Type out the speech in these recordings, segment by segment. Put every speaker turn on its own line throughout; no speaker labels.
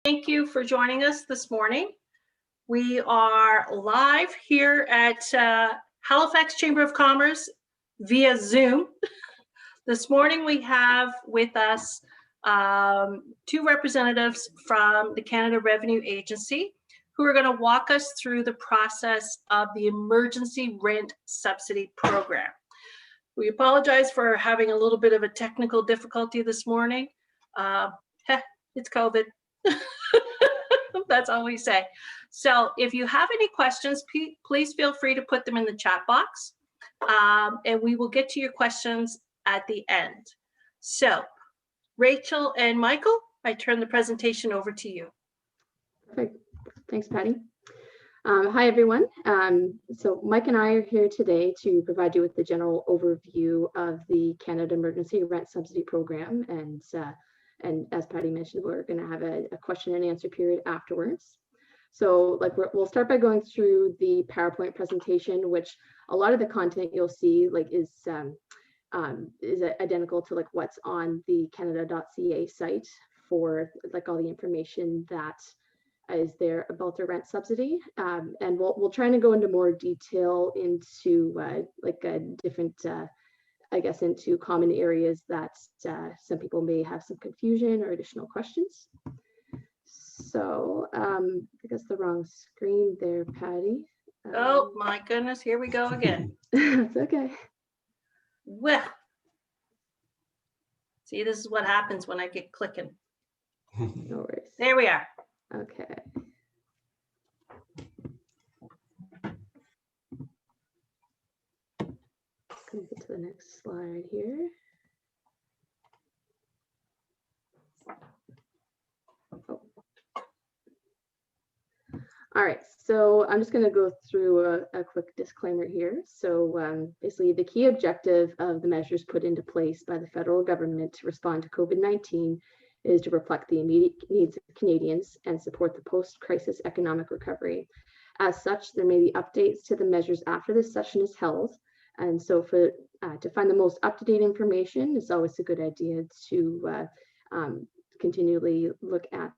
Thank you for joining us this morning. We are live here at Halifax Chamber of Commerce via Zoom. This morning we have with us two representatives from the Canada Revenue Agency who are going to walk us through the process of the Emergency Rent Subsidy program. We apologize for having a little bit of a technical difficulty this morning. It's COVID. That's all we say. So if you have any questions, please feel free to put them in the chat box, and we will get to your questions at the end. So Rachel and Michael, I turn the presentation over to you.
Perfect. Thanks, Patty. Hi, everyone. So Mike and I are here today to provide you with the general overview of the Canada Emergency Rent Subsidy program. And as Patty mentioned, we're going to have a question and answer period afterwards. So we'll start by going through the PowerPoint presentation, which a lot of the content you'll see is identical to what's on the Canada.ca site for all the information that is there about the rent subsidy. And we'll try to go into more detail into different into common areas that some people may have some confusion or additional questions. So I guess the wrong screen there, Patty.
Oh my goodness, here we go again.
It's okay.
Well, see, this is what happens when I get clicking.
No worries.
There we are.
Okay. Let me get to the next slide here. Oh. All right, so I'm just going to go through a quick disclaimer here. So basically, the key objective of the measures put into place by the federal government to respond to COVID-19 is to reflect the immediate needs of Canadians and support the post-crisis economic recovery. As such, there may be updates to the measures after this session is held. And so to find the most up-to-date information, it's always a good idea to continually look at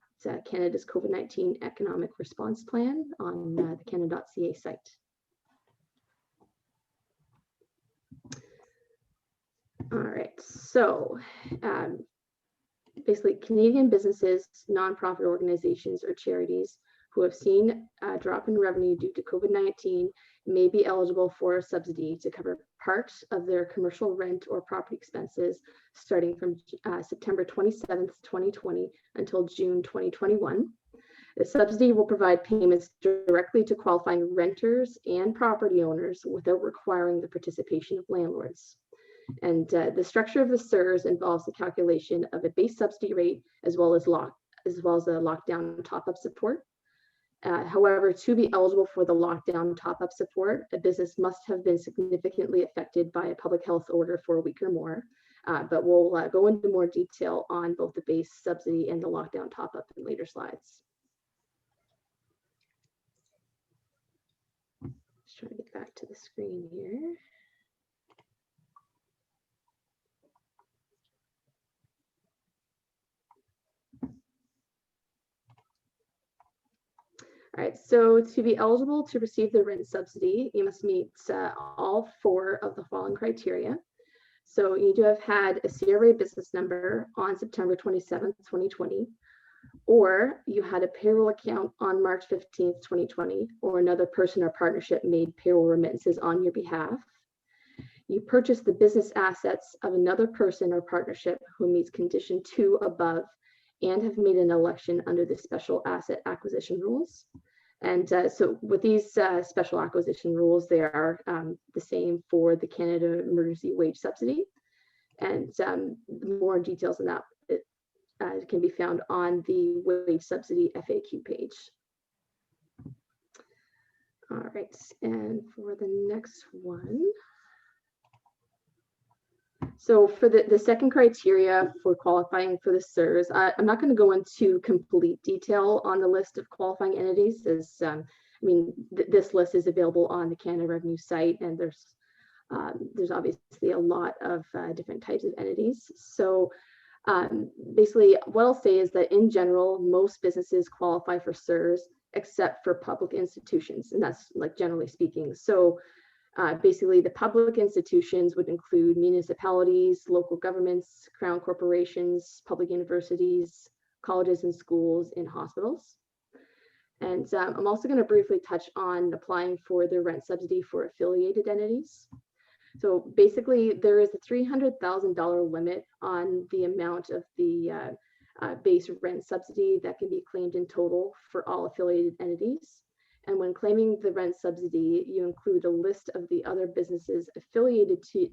Canada's COVID-19 Economic Response Plan on the Canada.ca site. All right, so basically Canadian businesses, nonprofit organizations, or charities who have seen a drop in revenue due to COVID-19 may be eligible for a subsidy to cover part of their commercial rent or property expenses starting from September 27th, 2020 until June 2021. The subsidy will provide payments directly to qualifying renters and property owners without requiring the participation of landlords. And the structure of the CERS involves the calculation of a base subsidy rate as well as a lockdown top-up support. However, to be eligible for the lockdown top-up support, a business must have been significantly affected by a public health order for a week or more. But we'll go into more detail on both the base subsidy and the lockdown top-up in later slides. Just trying to get back to the screen here. All right, so to be eligible to receive the rent subsidy, you must meet all 4 of the following criteria. So you need to have had a CRA business number on September 27th, 2020, or you had a payroll account on March 15th, 2020, or another person or partnership made payroll remittances on your behalf. You purchased the business assets of another person or partnership who meets condition 2 above and have made an election under the special asset acquisition rules. And so with these special acquisition rules, they are the same for the Canada Emergency Wage Subsidy. And more details on that can be found on the Wage Subsidy FAQ page. All right, and for the next one. So for the second criteria for qualifying for the CERS, I'm not going to go into complete detail on the list of qualifying entities, as this list is available on the Canada Revenue site, and there's obviously a lot of different types of entities. So Basically, what I'll say is that in general, most businesses qualify for CERS except for public institutions, and that's like generally speaking. So basically, the public institutions would include municipalities, local governments, crown corporations, public universities, colleges and schools, and hospitals. And I'm also going to briefly touch on applying for the rent subsidy for affiliated entities. So basically, there is a $300,000 limit on the amount of the base rent subsidy that can be claimed in total for all affiliated entities. And when claiming the rent subsidy, you include a list of the other businesses affiliated to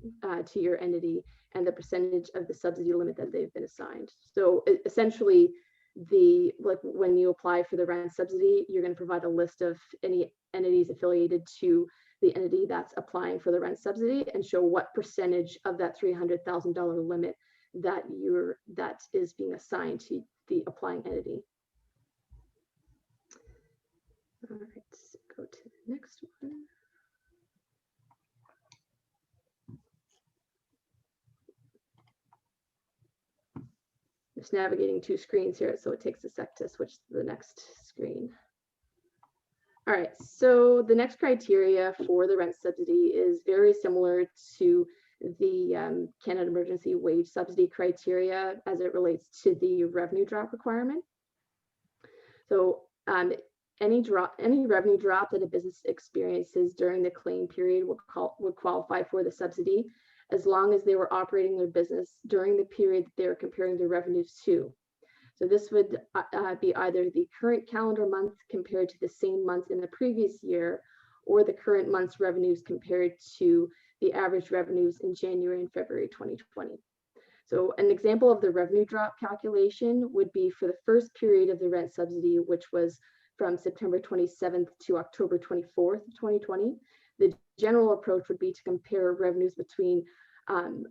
your entity and the percentage of the subsidy limit that they've been assigned. So essentially, when you apply for the rent subsidy, you're going to provide a list of any entities affiliated to the entity that's applying for the rent subsidy and show what percentage of that $300,000 limit that is being assigned to the applying entity. All right, go to the next one. Just navigating two screens here, so it takes a sec to switch to the next screen. All right, so the next criteria for the rent subsidy is very similar to the Canada Emergency Wage Subsidy criteria as it relates to the revenue drop requirement. So any revenue drop that a business experiences during the claim period would qualify for the subsidy, as long as they were operating their business during the period that they were comparing their revenues to. So this would be either the current calendar month compared to the same month in the previous year, or the current month's revenues compared to the average revenues in January and February 2020. So an example of the revenue drop calculation would be for the first period of the rent subsidy, which was from September 27th to October 24th, 2020. The general approach would be to compare revenues between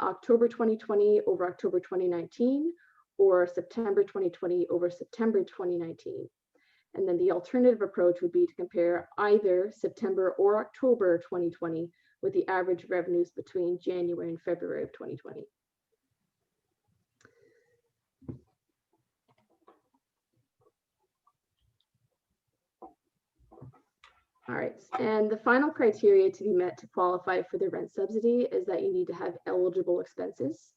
October 2020 over October 2019, or September 2020 over September 2019. And then the alternative approach would be to compare either September or October 2020 with the average revenues between January and February of 2020. All right, and the final criteria to be met to qualify for the rent subsidy is that you need to have eligible expenses.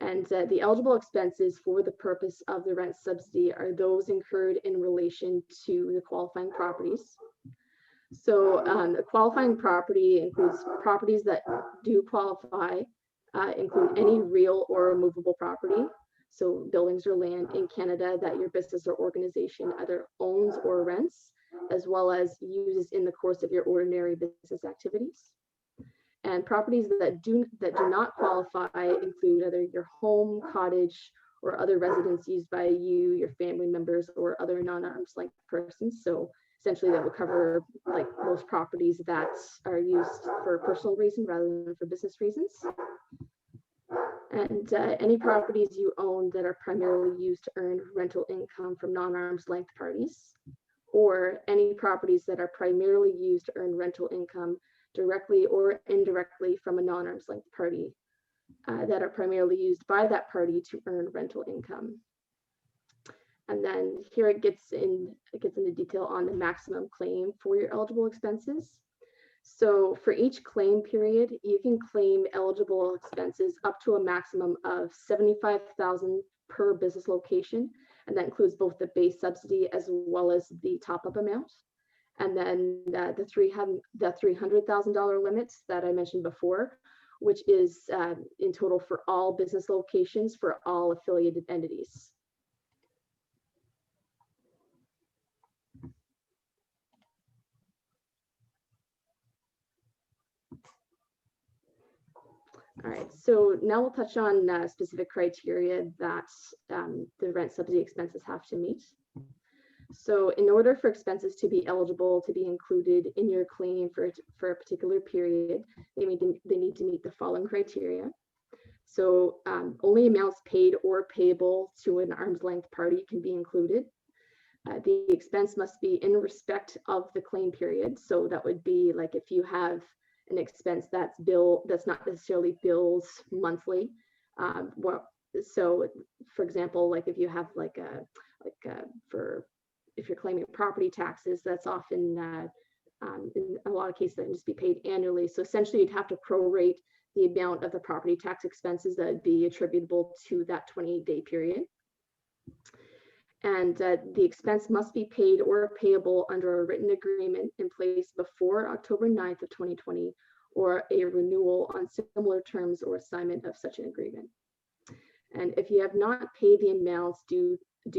And the eligible expenses for the purpose of the rent subsidy are those incurred in relation to the qualifying properties. So the qualifying property includes properties that do qualify, include any real or movable property. So buildings or land in Canada that your business or organization either owns or rents, as well as uses in the course of your ordinary business activities. And properties that do not qualify include either your home, cottage, or other residence used by you, your family members, or other non-arm's length persons. So essentially that would cover like most properties that are used for personal reason rather than for business reasons. And any properties you own that are primarily used to earn rental income from non-arm's length parties, or any properties that are primarily used to earn rental income directly or indirectly from a non-arm's length party that are primarily used by that party to earn rental income. And then here it gets into detail on the maximum claim for your eligible expenses. So for each claim period, you can claim eligible expenses up to a maximum of $75,000 per business location, and that includes both the base subsidy as well as the top-up amount. And then the $300,000 limits that I mentioned before, which is in total for all business locations for all affiliated entities. All right, so now we'll touch on specific criteria that the rent subsidy expenses have to meet. So in order for expenses to be eligible to be included in your claim for a particular period, they need to meet the following criteria. So only amounts paid or payable to an arm's length party can be included. The expense must be in respect of the claim period. So that would be like if you have an expense that's not necessarily billed monthly, So for example, like if you have if you're claiming property taxes, that's often in a lot of cases that can just be paid annually. So essentially you'd have to prorate the amount of the property tax expenses that would be attributable to that 28-day period. And the expense must be paid or payable under a written agreement in place before October 9th of 2020, or a renewal on similar terms or assignment of such an agreement. And if you have not paid the amounts due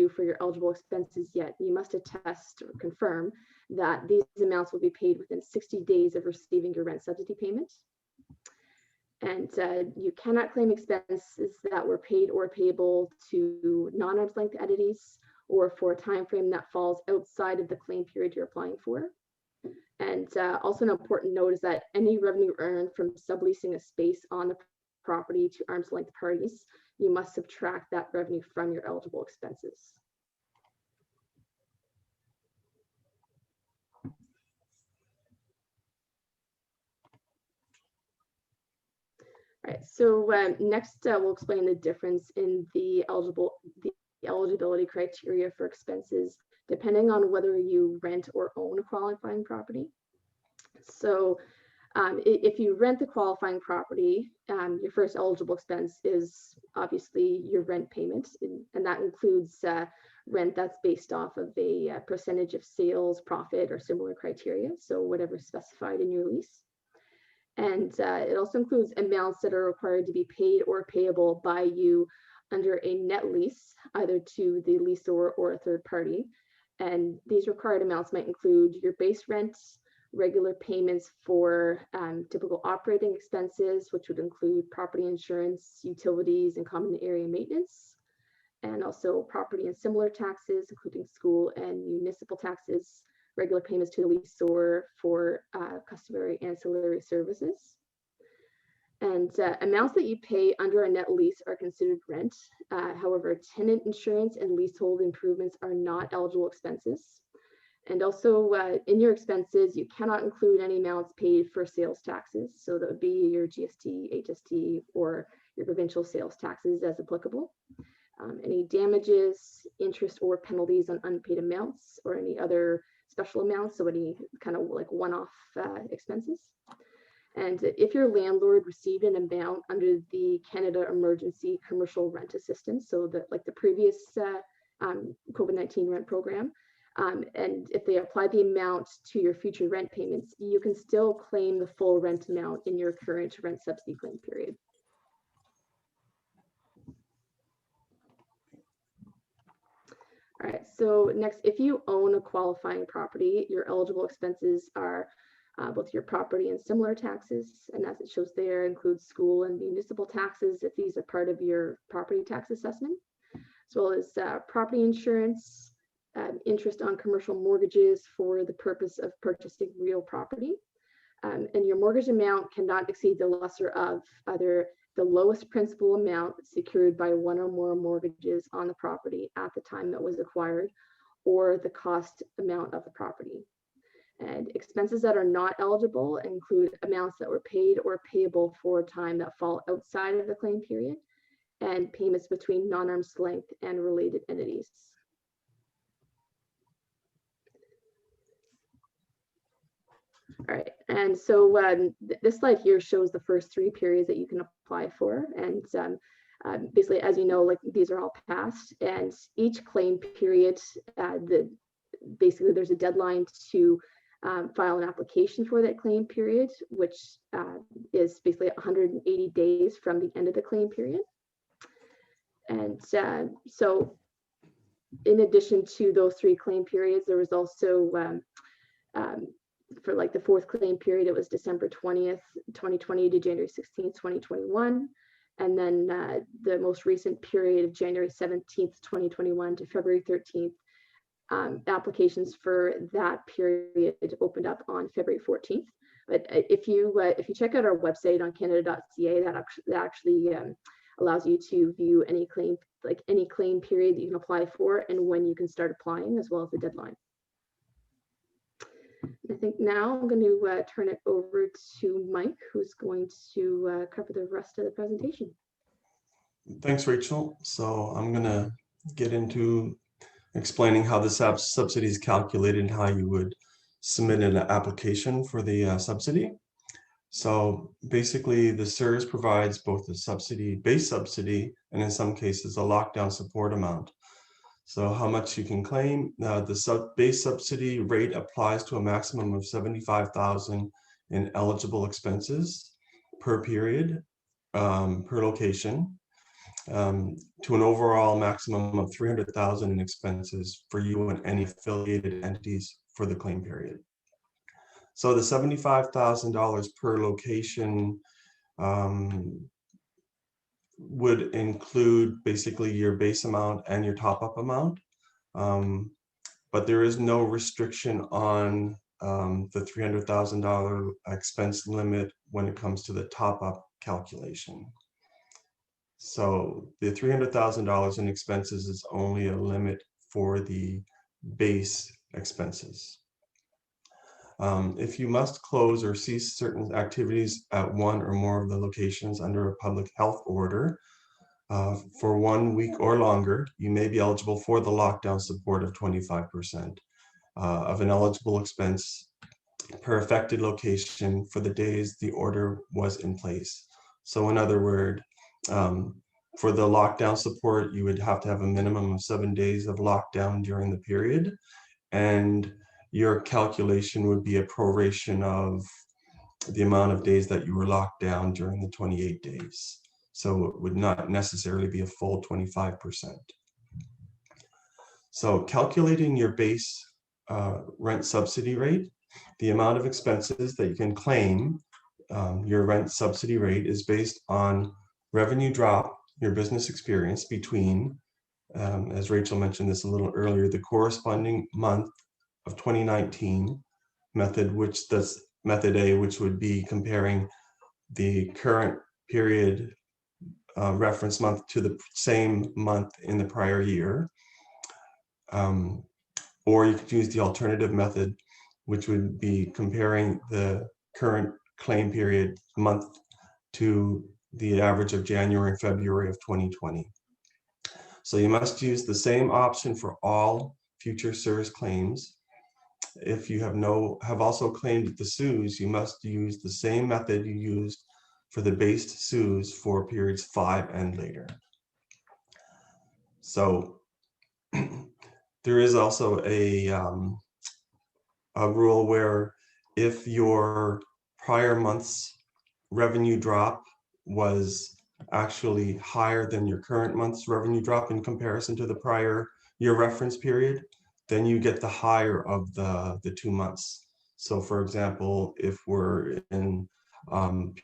for your eligible expenses yet, you must attest or confirm that these amounts will be paid within 60 days of receiving your rent subsidy payment. And you cannot claim expenses that were paid or payable to non-arm's length entities or for a time frame that falls outside of the claim period you're applying for. And also an important note is that any revenue earned from subleasing a space on the property to arm's length parties, you must subtract that revenue from your eligible expenses. All right, so next we'll explain the difference in the eligibility criteria for expenses depending on whether you rent or own a qualifying property. So if you rent the qualifying property, your first eligible expense is obviously your rent payment, and that includes rent that's based off of a percentage of sales, profit, or similar criteria, so whatever's specified in your lease. And it also includes amounts that are required to be paid or payable by you under a net lease, either to the leaseor or a third party. And these required amounts might include your base rent, regular payments for typical operating expenses, which would include property insurance, utilities, and common area maintenance, and also property and similar taxes, including school and municipal taxes, regular payments to the leaseor for customary ancillary services. And amounts that you pay under a net lease are considered rent. However, tenant insurance and leasehold improvements are not eligible expenses. And also in your expenses, you cannot include any amounts paid for sales taxes. So that would be your GST, HST, or your provincial sales taxes as applicable. Any damages, interest, or penalties on unpaid amounts, or any other special amounts, so any kind of like one-off expenses. And if your landlord received an amount under the Canada Emergency Commercial Rent Assistance, so like the previous COVID-19 rent program, and if they apply the amount to your future rent payments, you can still claim the full rent amount in your current rent subsidy claim period. All right, so next, if you own a qualifying property, your eligible expenses are both your property and similar taxes, and as it shows there, includes school and municipal taxes if these are part of your property tax assessment, as well as property insurance, interest on commercial mortgages for the purpose of purchasing real property. And your mortgage amount cannot exceed the lesser of either the lowest principal amount secured by one or more mortgages on the property at the time that was acquired, or the cost amount of the property. And expenses that are not eligible include amounts that were paid or payable for a time that fall outside of the claim period, and payments between non-arm's length and related entities. All right, and so this slide here shows the first 3 periods that you can apply for, and basically, as you know, like these are all past, and each claim period, basically there's a deadline to file an application for that claim period, which is basically 180 days from the end of the claim period. And so in addition to those 3 claim periods, there was also for like the 4th claim period, it was December 20th, 2020 to January 16th, 2021. And then the most recent period of January 17th, 2021 to February 13th, applications for that period opened up on February 14th. But if you check out our website on canada.ca, that actually allows you to view any claim period that you can apply for and when you can start applying, as well as the deadline. I think now I'm going to turn it over to Mike, who's going to cover the rest of the presentation.
Thanks, Rachel. So I'm going to get into explaining how the subsidy is calculated and how you would submit an application for the subsidy. So basically, the CERS provides both the subsidy, base subsidy, and in some cases, a lockdown support amount. So how much you can claim, the base subsidy rate applies to a maximum of $75,000 in eligible expenses per period, per location, to an overall maximum of $300,000 in expenses for you and any affiliated entities for the claim period. So the $75,000 per location would include basically your base amount and your top-up amount. But there is no restriction on the $300,000 expense limit when it comes to the top-up calculation. So the $300,000 in expenses is only a limit for the base expenses. If you must close or cease certain activities at one or more of the locations under a public health order for 1 week or longer, you may be eligible for the lockdown support of 25% of an eligible expense per affected location for the days the order was in place. So in other words, for the lockdown support, you would have to have a minimum of 7 days of lockdown during the period, and your calculation would be a proration of the amount of days that you were locked down during the 28 days. So it would not necessarily be a full 25%. So calculating your base rent subsidy rate, the amount of expenses that you can claim, your rent subsidy rate is based on revenue drop, your business experience between, as Rachel mentioned this a little earlier, the corresponding month of 2019 method, which that's method A, which would be comparing the current period reference month to the same month in the prior year. Or you could use the alternative method, which would be comparing the current claim period month to the average of January and February of 2020. So you must use the same option for all future CERS claims. If you have also claimed the SUS, you must use the same method you used for the based SUS for periods 5 and later. So there is also a rule where if your prior month's revenue drop was actually higher than your current month's revenue drop in comparison to the prior year reference period, then you get the higher of the 2 months. So for example, if we're in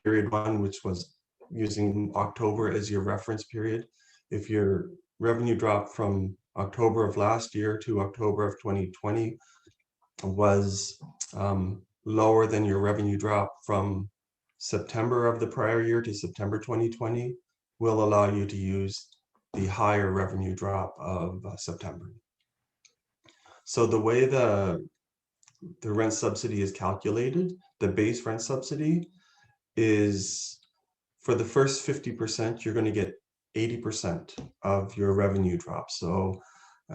period 1, which was using October as your reference period, if your revenue drop from October of last year to October of 2020 was lower than your revenue drop from September of the prior year to September 2020, will allow you to use the higher revenue drop of September. So the way the rent subsidy is calculated, the base rent subsidy is for the first 50%, you're going to get 80% of your revenue drop. So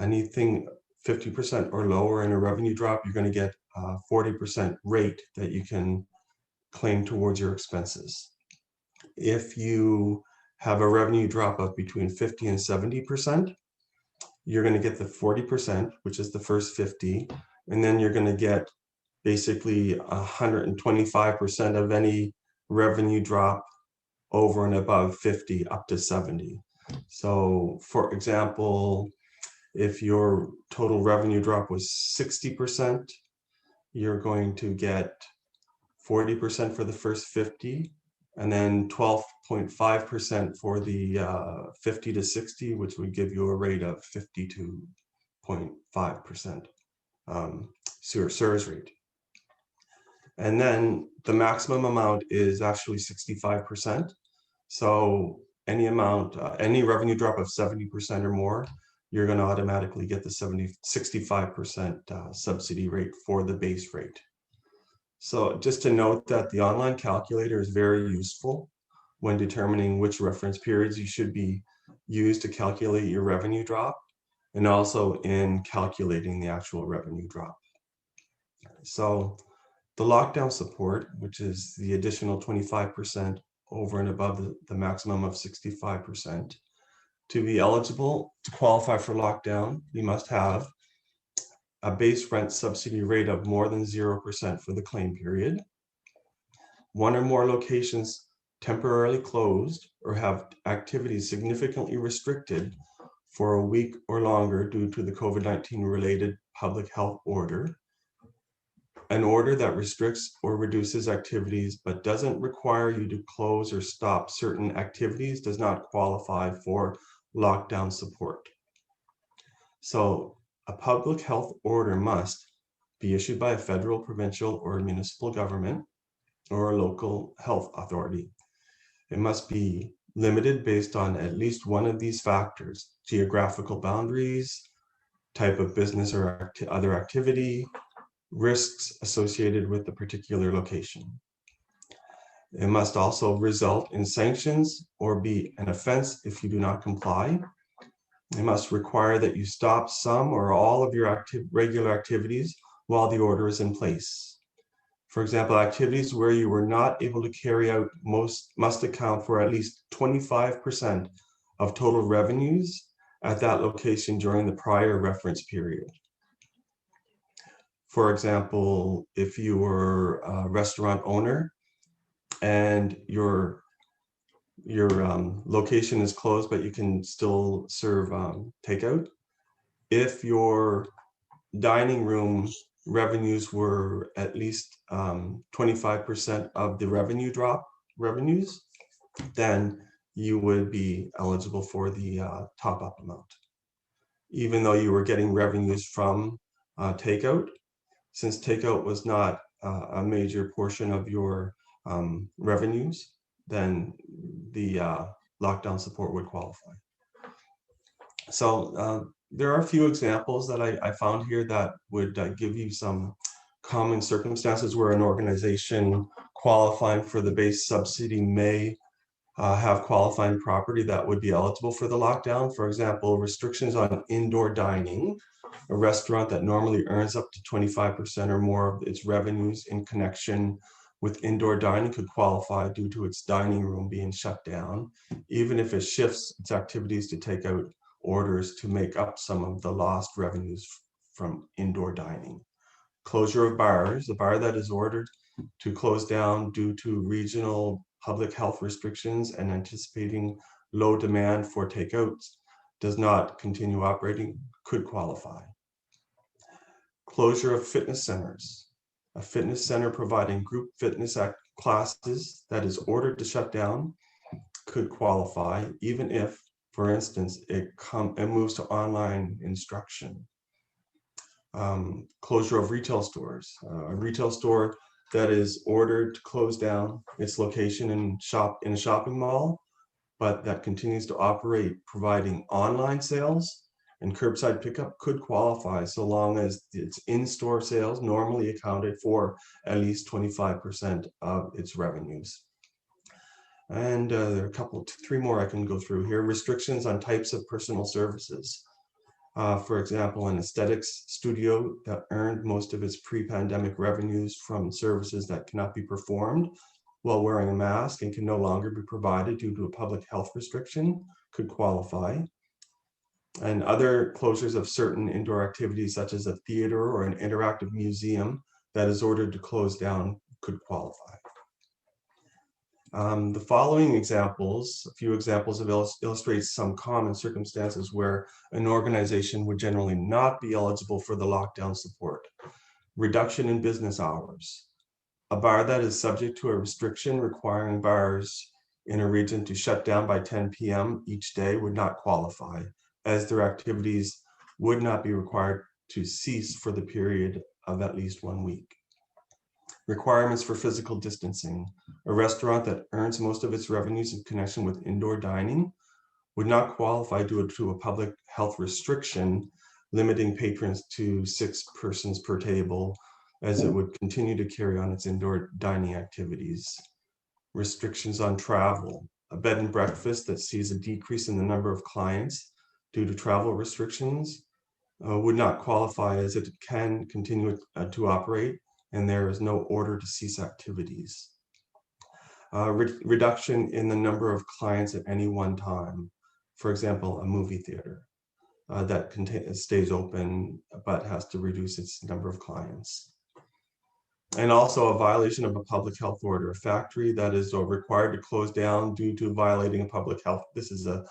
anything 50% or lower in a revenue drop, you're going to get a 40% rate that you can claim towards your expenses. If you have a revenue drop of between 50 and 70%, you're going to get the 40%, which is the first 50, and then you're going to get basically 125% of any revenue drop over and above 50 up to 70. So for example, if your total revenue drop was 60%, you're going to get 40% for the first 50, and then 12.5% for the 50 to 60, which would give you a rate of 52.5% CERS rate. And then the maximum amount is actually 65%. So any amount, any revenue drop of 70% or more, you're going to automatically get the 65% subsidy rate for the base rate. So just to note that the online calculator is very useful when determining which reference periods you should be used to calculate your revenue drop, and also in calculating the actual revenue drop. So the lockdown support, which is the additional 25% over and above the maximum of 65%, to be eligible to qualify for lockdown, you must have a base rent subsidy rate of more than 0% for the claim period, one or more locations temporarily closed or have activities significantly restricted for a week or longer due to the COVID-19 related public health order, an order that restricts or reduces activities but doesn't require you to close or stop certain activities does not qualify for lockdown support. So a public health order must be issued by a federal, provincial, or municipal government or a local health authority. It must be limited based on at least one of these factors: geographical boundaries, type of business or other activity, risks associated with the particular location. It must also result in sanctions or be an offense if you do not comply. It must require that you stop some or all of your regular activities while the order is in place. For example, activities where you were not able to carry out must account for at least 25% of total revenues at that location during the prior reference period. For example, if you were a restaurant owner and your location is closed, but you can still serve takeout, if your dining room revenues were at least 25% of the revenues, then you would be eligible for the top-up amount. Even though you were getting revenues from takeout, since takeout was not a major portion of your revenues, then the lockdown support would qualify. So there are a few examples that I found here that would give you some common circumstances where an organization qualifying for the base subsidy may have qualifying property that would be eligible for the lockdown. For example, restrictions on indoor dining. A restaurant that normally earns up to 25% or more of its revenues in connection with indoor dining could qualify due to its dining room being shut down, even if it shifts its activities to take out orders to make up some of the lost revenues from indoor dining. Closure of bars. A bar that is ordered to close down due to regional public health restrictions and anticipating low demand for takeouts does not continue operating could qualify. Closure of fitness centers. A fitness center providing group fitness classes that is ordered to shut down could qualify, even if, for instance, it moves to online instruction. Closure of retail stores. A retail store that is ordered to close down its location in a shopping mall, but that continues to operate providing online sales and curbside pickup could qualify so long as its in-store sales normally accounted for at least 25% of its revenues. And there are three more I can go through here. Restrictions on types of personal services. For example, an aesthetics studio that earned most of its pre-pandemic revenues from services that cannot be performed while wearing a mask and can no longer be provided due to a public health restriction could qualify. And other closures of certain indoor activities such as a theater or an interactive museum that is ordered to close down could qualify. The following examples, a few examples illustrate some common circumstances where an organization would generally not be eligible for the lockdown support. Reduction in business hours. A bar that is subject to a restriction requiring bars in a region to shut down by 10 p.m. each day would not qualify, as their activities would not be required to cease for the period of at least 1 week. Requirements for physical distancing. A restaurant that earns most of its revenues in connection with indoor dining would not qualify due to a public health restriction limiting patrons to 6 persons per table, as it would continue to carry on its indoor dining activities. Restrictions on travel. a bed and breakfast that sees a decrease in the number of clients due to travel restrictions would not qualify, as it can continue to operate and there is no order to cease activities. Reduction in the number of clients at any one time. For example, a movie theater that stays open but has to reduce its number of clients. And also a violation of a public health order. A factory that is required to close down due to violating a public health, this is a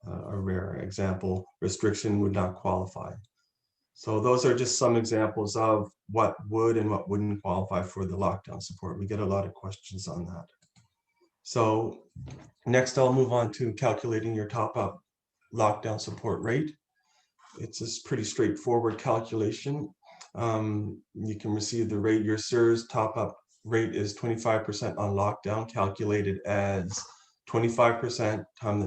rare example, restriction would not qualify. So those are just some examples of what would and what wouldn't qualify for the lockdown support. We get a lot of questions on that. So next I'll move on to calculating your top-up lockdown support rate. It's a pretty straightforward calculation. You can receive the rate. Your CERS top-up rate is 25% on lockdown, calculated as 25% times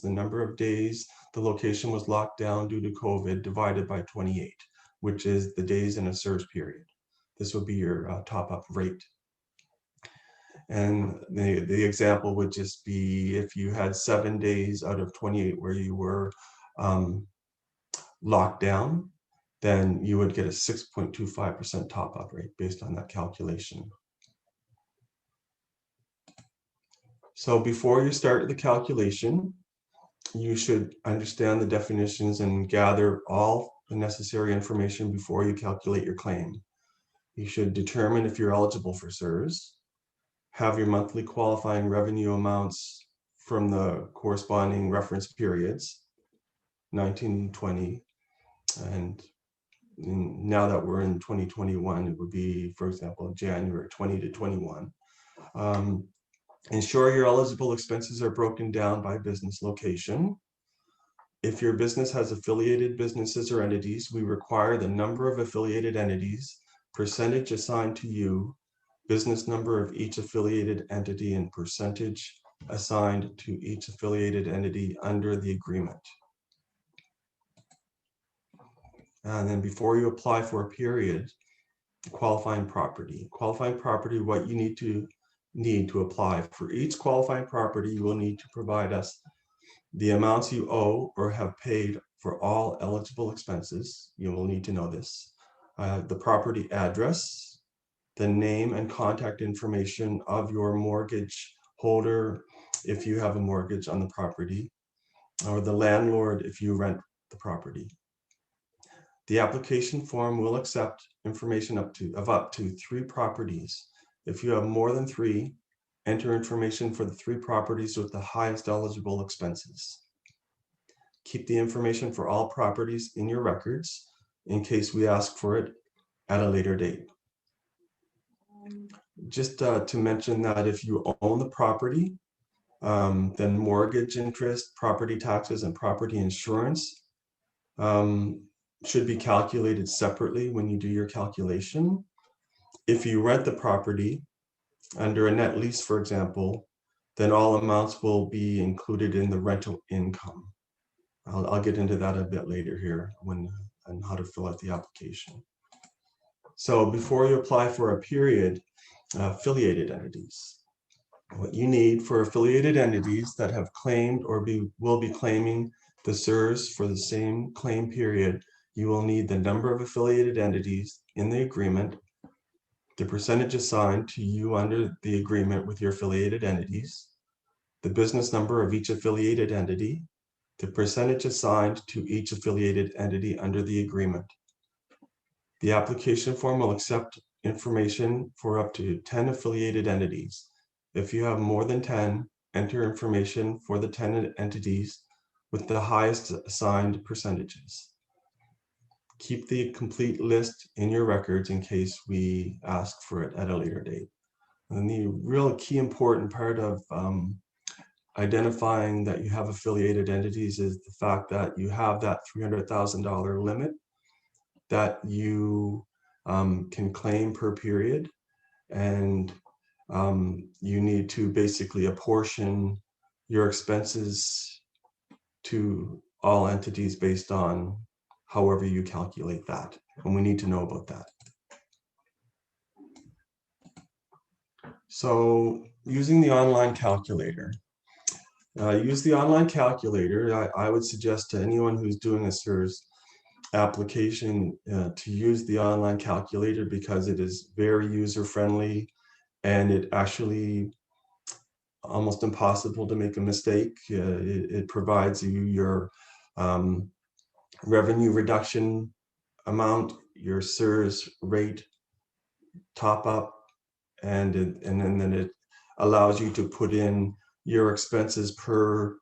the number of days the location was locked down due to COVID divided by 28, which is the days in a CERS period. This would be your top-up rate. And the example would just be if you had 7 days out of 28 where you were locked down, then you would get a 6.25% top-up rate based on that calculation. So before you start the calculation, you should understand the definitions and gather all the necessary information before you calculate your claim. You should determine if you're eligible for CERS, have your monthly qualifying revenue amounts from the corresponding reference periods, 19, 20, and now that we're in 2021, it would be, for example, January 20 to 21. Ensure your eligible expenses are broken down by business location. If your business has affiliated businesses or entities, we require the number of affiliated entities, percentage assigned to you, business number of each affiliated entity, and percentage assigned to each affiliated entity under the agreement. And then before you apply for a period, qualifying property. Qualifying property, what you need to apply. For each qualifying property, you will need to provide us the amounts you owe or have paid for all eligible expenses. You will need to know this. The property address, the name and contact information of your mortgage holder if you have a mortgage on the property, or the landlord if you rent the property. The application form will accept information of up to 3 properties. If you have more than 3, enter information for the 3 properties with the highest eligible expenses. Keep the information for all properties in your records in case we ask for it at a later date. Just to mention that if you own the property, then mortgage interest, property taxes, and property insurance should be calculated separately when you do your calculation. If you rent the property under a net lease, for example, then all amounts will be included in the rental income. I'll get into that a bit later here and how to fill out the application. So before you apply for a period, affiliated entities. What you need for affiliated entities that have claimed or will be claiming the CERS for the same claim period, you will need the number of affiliated entities in the agreement, the percentage assigned to you under the agreement with your affiliated entities, the business number of each affiliated entity, the percentage assigned to each affiliated entity under the agreement. The application form will accept information for up to 10 affiliated entities. If you have more than 10, enter information for the 10 entities with the highest assigned percentages. Keep the complete list in your records in case we ask for it at a later date. And the real key important part of identifying that you have affiliated entities is the fact that you have that $300,000 limit that you can claim per period, and you need to basically apportion your expenses to all entities based on however you calculate that, and we need to know about that. So using the online calculator, use the online calculator. I would suggest to anyone who's doing a CERS application to use the online calculator because it is very user-friendly and it actually almost impossible to make a mistake. It provides you your revenue reduction amount, your CERS rate top up, and then it allows you to put in your expenses per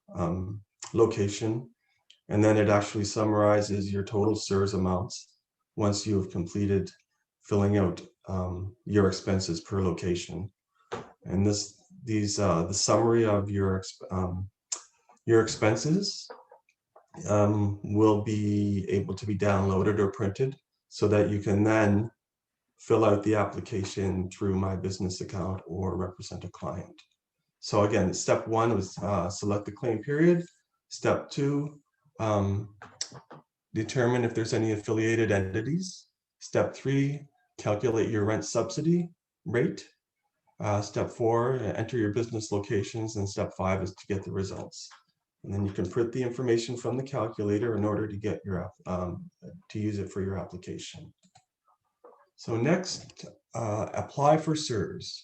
location, and then it actually summarizes your total CERS amounts once you have completed filling out your expenses per location. And the summary of your expenses will be able to be downloaded or printed so that you can then fill out the application through My Business Account or represent a client. So again, step 1 was select the claim period. Step 2, determine if there's any affiliated entities. Step 3, calculate your rent subsidy rate. Step 4, enter your business locations, and step 5 is to get the results. And then you can print the information from the calculator in order to get your to use it for your application. So next, apply for CERS.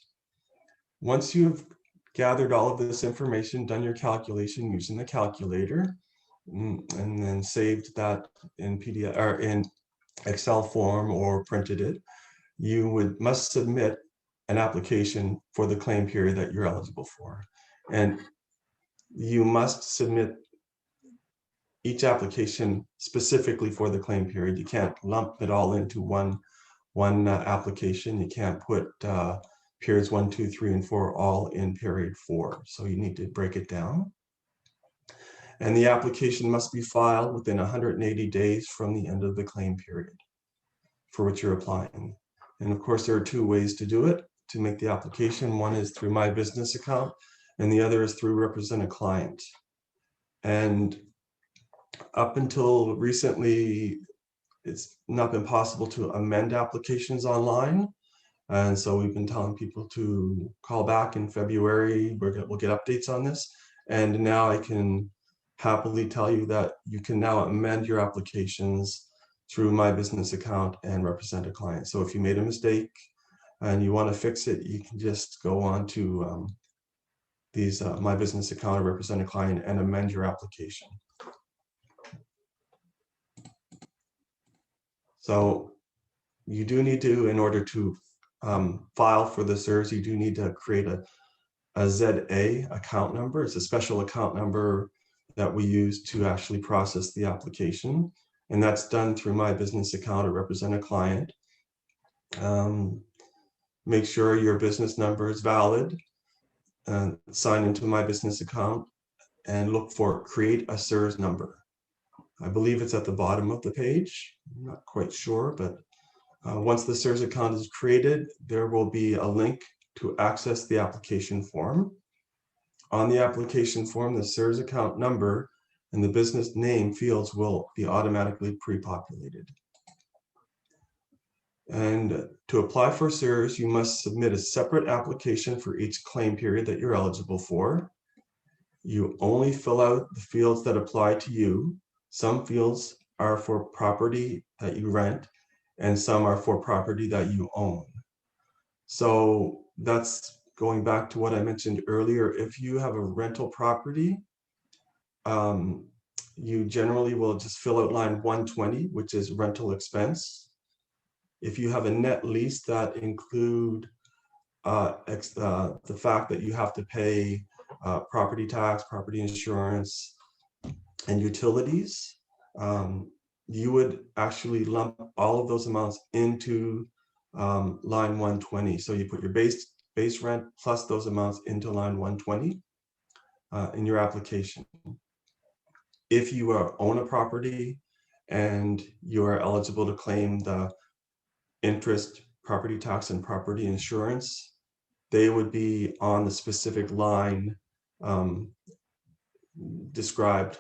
Once you've gathered all of this information, done your calculation using the calculator, and then saved that in PDF or in Excel form or printed it, you must submit an application for the claim period that you're eligible for. And you must submit each application specifically for the claim period. You can't lump it all into one application. You can't put periods 1, 2, 3, and 4 all in period 4. So you need to break it down. And the application must be filed within 180 days from the end of the claim period for which you're applying. And of course, there are 2 ways to do it, to make the application. One is through My Business Account, and the other is through Represent a Client. And up until recently, it's not been possible to amend applications online. And so we've been telling people to call back in February. We'll get updates on this. And now I can happily tell you that you can now amend your applications through My Business Account and Represent a Client. So if you made a mistake and you want to fix it, you can just go on to these My Business Account or Represent a Client and amend your application. So you do need to, in order to file for the CERS, you do need to create a ZA account number. It's a special account number that we use to actually process the application. And that's done through My Business Account or Represent a Client. Make sure your business number is valid. Sign into My Business Account and look for Create a CERS number. I believe it's at the bottom of the page. I'm not quite sure, but once the CERS account is created, there will be a link to access the application form. On the application form, the CERS account number and the business name fields will be automatically pre-populated. And to apply for CERS, you must submit a separate application for each claim period that you're eligible for. You only fill out the fields that apply to you. Some fields are for property that you rent, and some are for property that you own. So that's going back to what I mentioned earlier. If you have a rental property, you generally will just fill out line 120, which is rental expense. If you have a net lease, that include the fact that you have to pay property tax, property insurance, and utilities, you would actually lump all of those amounts into line 120. So you put your base rent plus those amounts into line 120 in your application. If you own a property and you are eligible to claim the interest, property tax, and property insurance, they would be on the specific line described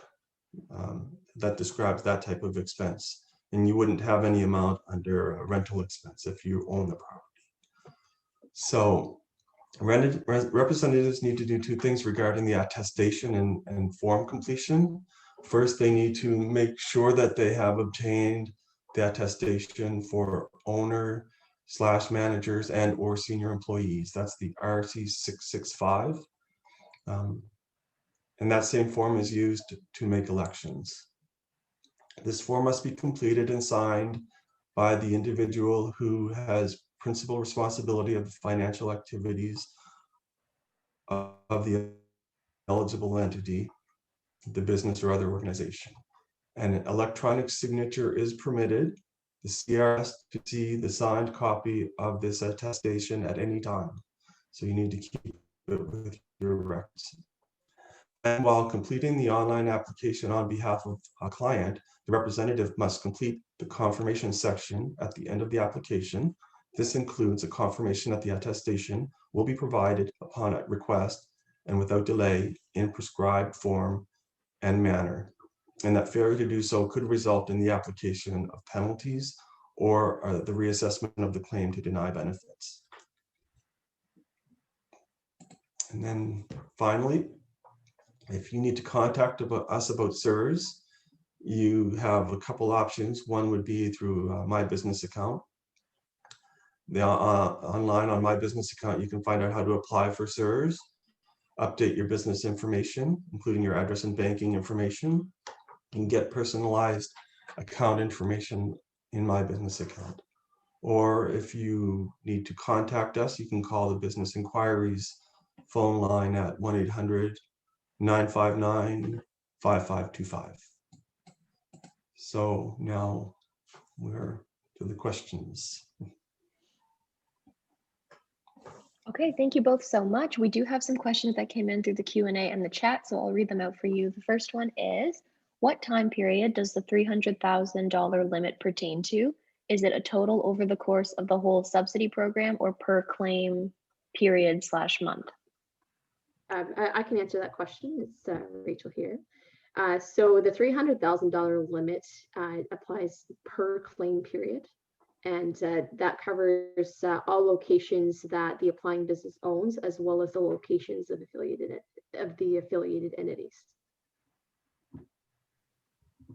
that describes that type of expense. And you wouldn't have any amount under a rental expense if you own the property. So Representatives need to do two things regarding the attestation and form completion. First, they need to make sure that they have obtained the attestation for owner/managers and or senior employees. That's the RC 665. And that same form is used to make elections. This form must be completed and signed by the individual who has principal responsibility of the financial activities of the eligible entity, the business or other organization. An electronic signature is permitted. The CRS to see the signed copy of this attestation at any time. So you need to keep it with your records. And while completing the online application on behalf of a client, the representative must complete the confirmation section at the end of the application. This includes a confirmation that the attestation will be provided upon request and without delay in prescribed form and manner, and that failure to do so could result in the application of penalties or the reassessment of the claim to deny benefits. And then finally, if you need to contact us about CERS, you have a couple options. One would be through My Business Account. Online on My Business Account, you can find out how to apply for CERS, update your business information, including your address and banking information, and get personalized account information in My Business Account. Or if you need to contact us, you can call the Business Inquiries phone line at 1-800-959-5525. So now we're to the questions.
Okay, thank you both so much. We do have some questions that came in through the Q&A and the chat, so I'll read them out for you. The first one is, what time period does the $300,000 limit pertain to? Is it a total over the course of the whole subsidy program or per claim period/month?
I can answer that question. It's Rachel here. So the $300,000 limit applies per claim period, and that covers all locations that the applying business owns, as well as the locations of the affiliated entities.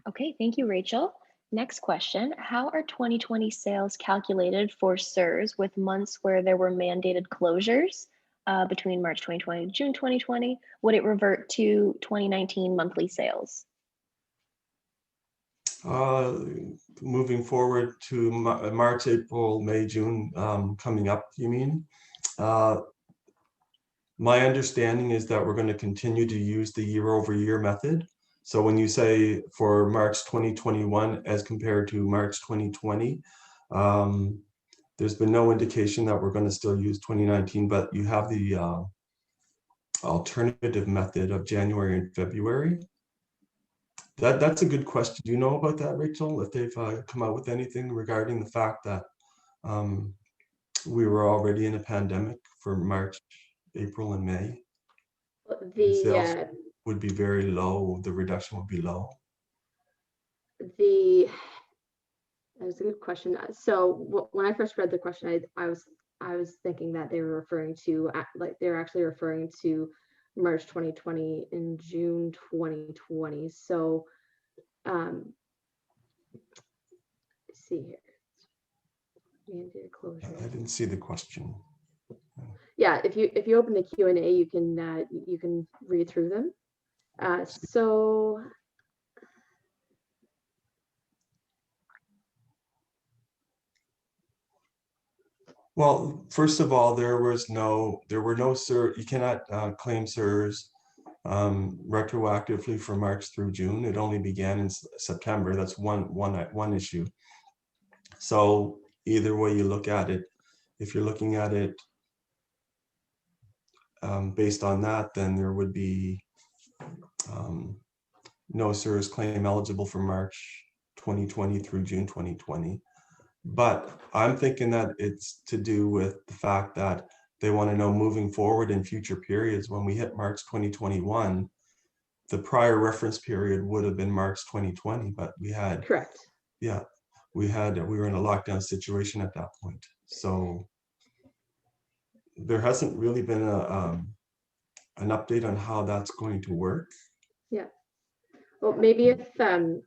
Okay, thank you, Rachel. Next question, how are 2020 sales calculated for CERS with months where there were mandated closures between March 2020 and June 2020? Would it revert to 2019 monthly sales?
Moving forward to March, April, May, June coming up, you mean? My understanding is that we're going to continue to use the year-over-year method. So when you say for March 2021 as compared to March 2020, there's been no indication that we're going to still use 2019, but you have the alternative method of January and February. That's a good question. Do you know about that, Rachel? If they've come out with anything regarding the fact that we were already in a pandemic for March, April, and May? The sales would be very low. The reduction would be low.
That was a good question. So when I first read the question, I was thinking that they were referring to they're actually referring to March 2020 and June 2020. So let's see here. Mandated closure.
I didn't see the question.
Yeah, if you open the Q&A, you can read through them. So
well, first of all, there were no CERS. You cannot claim CERS retroactively from March through June. It only began in September. That's one issue. So either way you look at it, if you're looking at it based on that, then there would be no CERS claim eligible for March 2020 through June 2020. But I'm thinking that it's to do with the fact that they want to know moving forward in future periods. When we hit March 2021, the prior reference period would have been March 2020, but we had,
correct.
Yeah, we were in a lockdown situation at that point. So there hasn't really been an update on how that's going to work.
Yeah. Well, maybe if, depending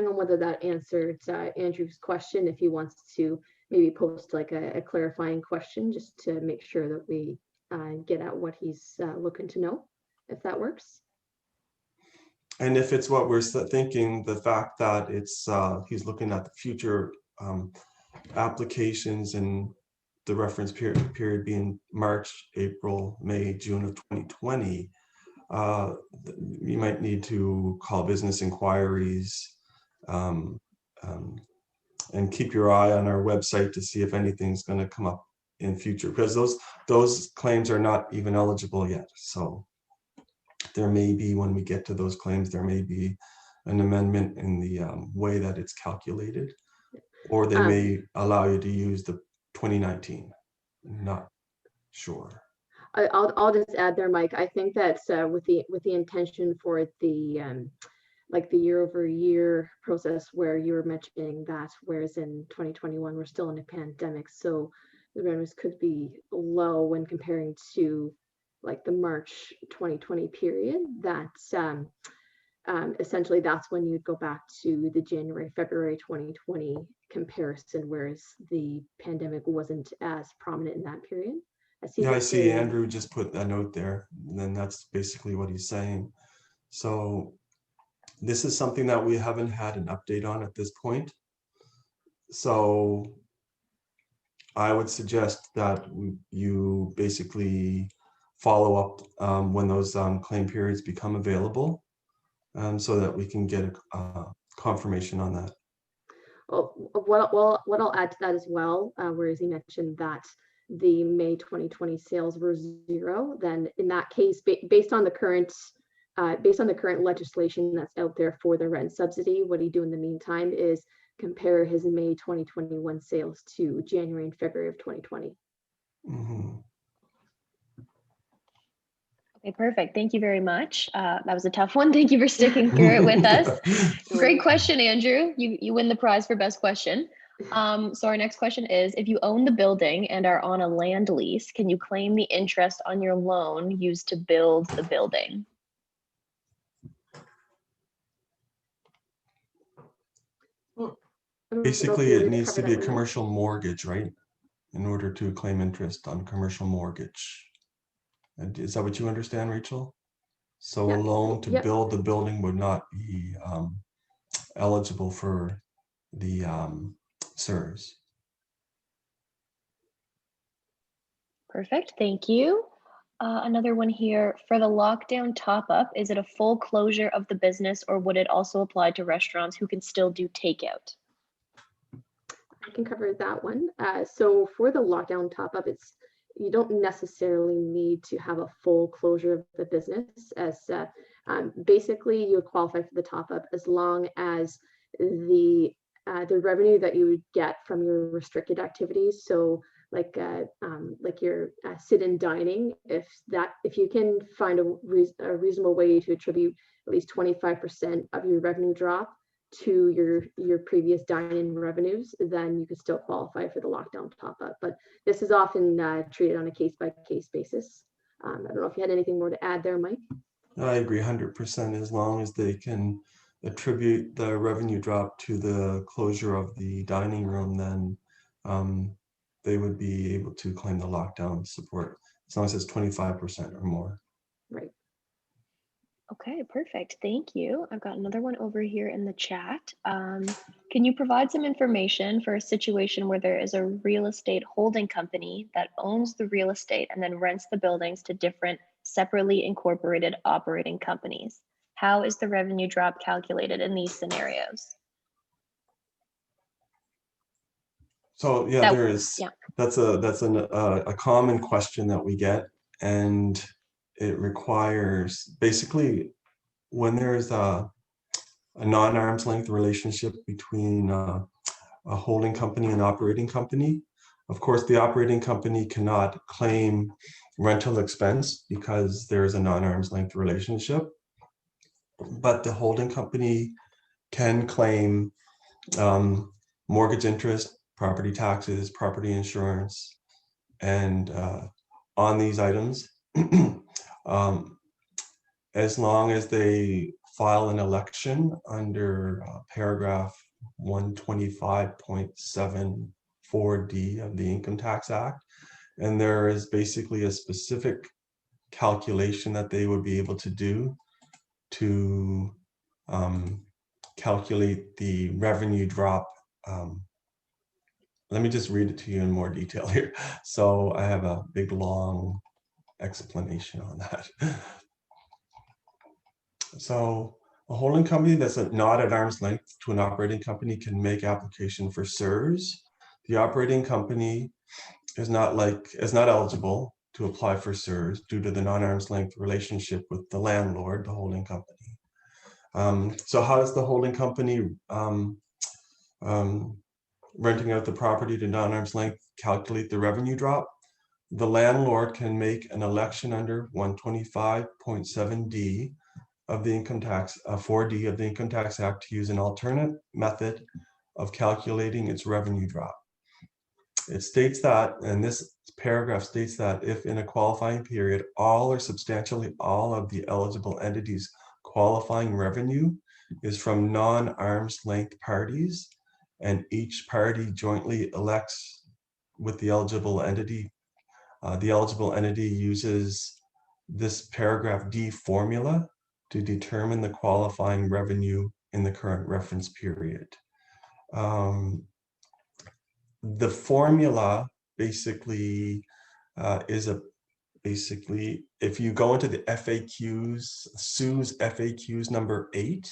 on whether that answered Andrew's question, if he wants to maybe post like a clarifying question just to make sure that we get at what he's looking to know, if that works.
And if it's what we're thinking, the fact that it's he's looking at the future applications and the reference period being March, April, May, June of 2020, you might need to call business inquiries and keep your eye on our website to see if anything's going to come up in future, because those claims are not even eligible yet. So there may be, when we get to those claims, there may be an amendment in the way that it's calculated, or they may allow you to use the 2019. Not sure.
I'll just add there, Mike. I think that's with the intention for the like the year-over-year process where you were mentioning that, whereas in 2021 we're still in a pandemic, so the revenues could be low when comparing to like the March 2020 period. That's essentially that's when you'd go back to the January-February 2020 comparison, whereas the pandemic wasn't as prominent in that period.
I see Andrew just put a note there, and then that's basically what he's saying. So this is something that we haven't had an update on at this point. So I would suggest that you basically follow up when those claim periods become available, so that we can get a confirmation on that.
Well, what I'll add to that as well, whereas he mentioned that the May 2020 sales were 0, then in that case, based on the current legislation that's out there for the rent subsidy, what he do in the meantime is compare his May 2021 sales to January and February of 2020.
Mm-hmm.
Okay, perfect. Thank you very much. That was a tough one. Thank you for sticking through it with us. Great question, Andrew. You win the prize for best question. So our next question is, if you own the building and are on a land lease, can you claim the interest on your loan used to build the building?
Basically, it needs to be a commercial mortgage, right? In order to claim interest on commercial mortgage. And is that what you understand, Rachel? So a loan to build the building would not be eligible for the CERS.
Perfect, thank you. Another one here, for the lockdown top-up, is it a full closure of the business, or would it also apply to restaurants who can still do takeout?
I can cover that one. So for the lockdown top-up, you don't necessarily need to have a full closure of the business, as basically you would qualify for the top-up as long as the revenue that you would get from your restricted activities, so like your sit-in dining, if you can find a reasonable way to attribute at least 25% of your revenue drop to your previous dine-in revenues, then you could still qualify for the lockdown top-up. But this is often treated on a case-by-case basis. I don't know if you had anything more to add there, Mike.
I agree 100%. As long as they can attribute the revenue drop to the closure of the dining room, then they would be able to claim the lockdown support, as long as it's 25% or more.
Right.
Okay, perfect. Thank you. I've got another one over here in the chat. Can you provide some information for a situation where there is a real estate holding company that owns the real estate and then rents the buildings to different separately incorporated operating companies? How is the revenue drop calculated in these scenarios?
So yeah, there is. Yeah. That's a common question that we get, and it requires basically when there's a non-arm's length relationship between a holding company and operating company. Of course, the operating company cannot claim rental expense because there's a non-arm's length relationship, but the holding company can claim mortgage interest, property taxes, property insurance, And on these items, as long as they file an election under paragraph 125.74D of the Income Tax Act, and there is basically a specific calculation that they would be able to do to calculate the revenue drop. Let me just read it to you in more detail here. So I have a big long explanation on that. So a holding company that's not at arm's length to an operating company can make application for CERS. The operating company is not eligible to apply for CERS due to the non-arm's length relationship with the landlord, the holding company. So how does the holding company renting out the property to non-arm's length calculate the revenue drop? The landlord can make an election under 125.7D of the income tax, 4D of the Income Tax Act, to use an alternate method of calculating its revenue drop. It states that, and this paragraph states that if in a qualifying period, all or substantially all of the eligible entities qualifying revenue is from non-arm's length parties, and each party jointly elects with the eligible entity uses this paragraph D formula to determine the qualifying revenue in the current reference period. The formula basically if you go into the FAQs, CERS FAQs number 8,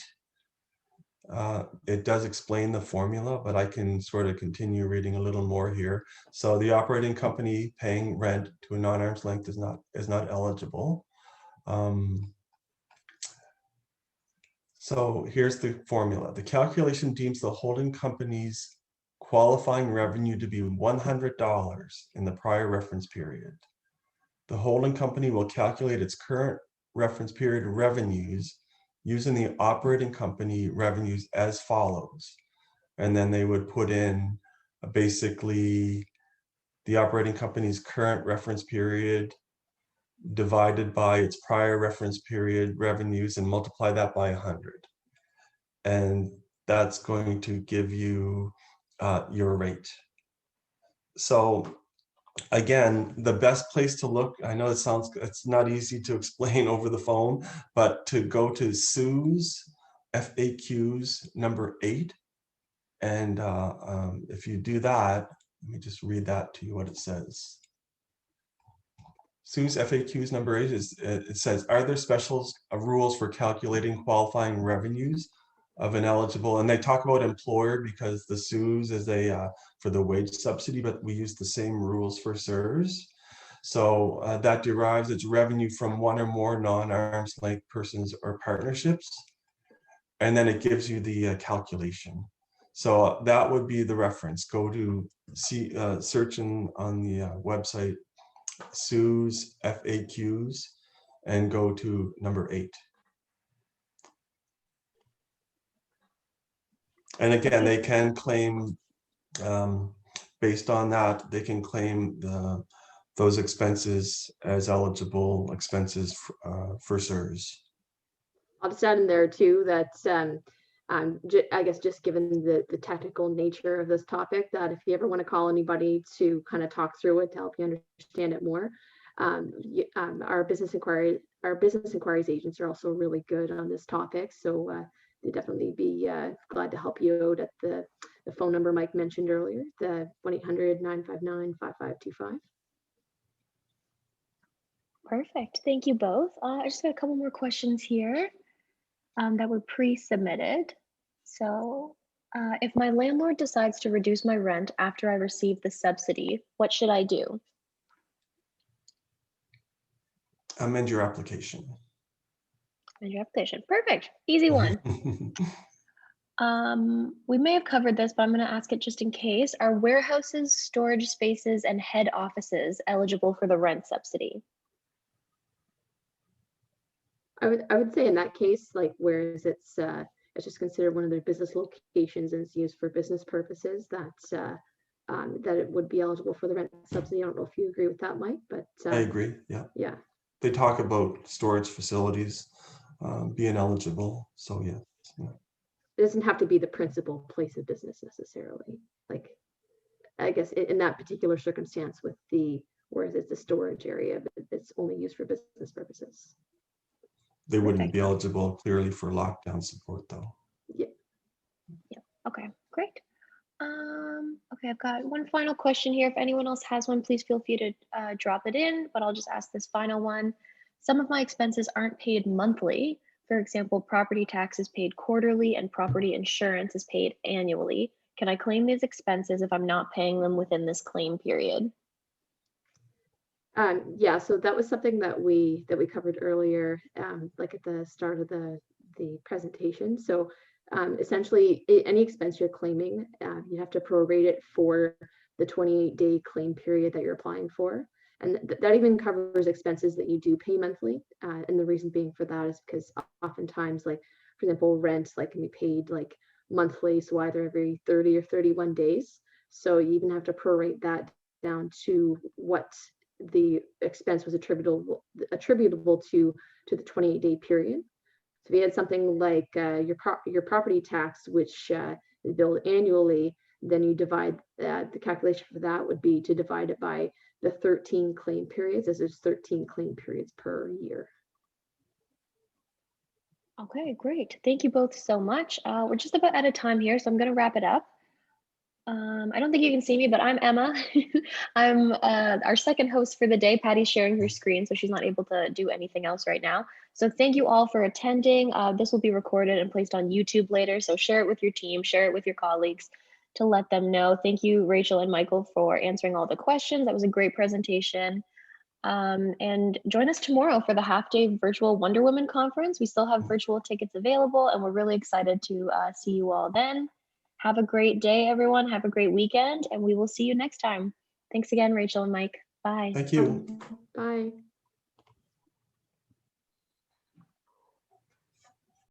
it does explain the formula, but I can sort of continue reading a little more here. So the operating company paying rent to a non-arm's length is not eligible. So here's the formula. The calculation deems the holding company's qualifying revenue to be $100 in the prior reference period. The holding company will calculate its current reference period revenues using the operating company revenues as follows. And then they would put in basically the operating company's current reference period divided by its prior reference period revenues and multiply that by 100. And that's going to give you your rate. So again, the best place to look, I know it's not easy to explain over the phone, but to go to CERS FAQs number 8. And if you do that, let me just read that to you what it says. CERS FAQs number 8 it says, are there special rules for calculating qualifying revenues of an eligible, and they talk about employer because the CERS is for the wage subsidy, but we use the same rules for CERS. So that derives its revenue from one or more non-arm's length persons or partnerships. And then it gives you the calculation. So that would be the reference. Go to search on the website CERS FAQs and go to number 8. And again, they can claim, based on that, they can claim those expenses as eligible expenses for CERS.
I'll just add in there too that I guess just given the technical nature of this topic, that if you ever want to call anybody to kind of talk through it to help you understand it more, our business inquiries agents are also really good on this topic. So they'd definitely be glad to help you out at the phone number Mike mentioned earlier, the 1-800-959-5525.
Perfect. Thank you both. I just got a couple more questions here that were pre-submitted. So if my landlord decides to reduce my rent after I receive the subsidy, what should I do?
Amend your application.
Amend your application. Perfect. Easy one. We may have covered this, but I'm going to ask it just in case. Are warehouses, storage spaces, and head offices eligible for the rent subsidy?
I would say in that case, like whereas it's just considered one of their business locations and it's used for business purposes, that that it would be eligible for the rent subsidy. I don't know if you agree with that, Mike, but
I agree. Yeah.
yeah.
They talk about storage facilities being eligible. So yeah.
It doesn't have to be the principal place of business necessarily. Like, I guess in that particular circumstance with whereas it's a storage area, but it's only used for business purposes.
They wouldn't
Perfect.
be eligible clearly for lockdown support though.
Yeah.
Okay, great. Okay, I've got one final question here. If anyone else has one, please feel free to drop it in, but I'll just ask this final one. Some of my expenses aren't paid monthly. For example, property tax is paid quarterly and property insurance is paid annually. Can I claim these expenses if I'm not paying them within this claim period?
Yeah, so that was something that we covered earlier, like at the start of the presentation. So essentially, any expense you're claiming, you have to prorate it for the 28-day claim period that you're applying for. And that even covers expenses that you do pay monthly. And the reason being for that is because oftentimes, like, for example, rent can be paid like monthly, so either every 30 or 31 days. So you even have to prorate that down to what the expense was attributable to the 28-day period. So if you had something like your property tax, which is billed annually, then you divide the calculation for that would be to divide it by the 13 claim periods, as there's 13 claim periods per year.
Okay, great. Thank you both so much. We're just about out of time here, so I'm going to wrap it up. I don't think you can see me, but I'm Emma. I'm our second host for the day. Patty's sharing her screen, so she's not able to do anything else right now. So thank you all for attending. This will be recorded and placed on YouTube later, so share it with your team, share it with your colleagues to let them know. Thank you, Rachel and Michael, for answering all the questions. That was a great presentation. And join us tomorrow for the half-day virtual Wonder Woman conference. We still have virtual tickets available, and we're really excited to see you all then. Have a great day, everyone. Have a great weekend, and we will see you next time. Thanks again, Rachel and Mike. Bye.
Thank you.
Bye.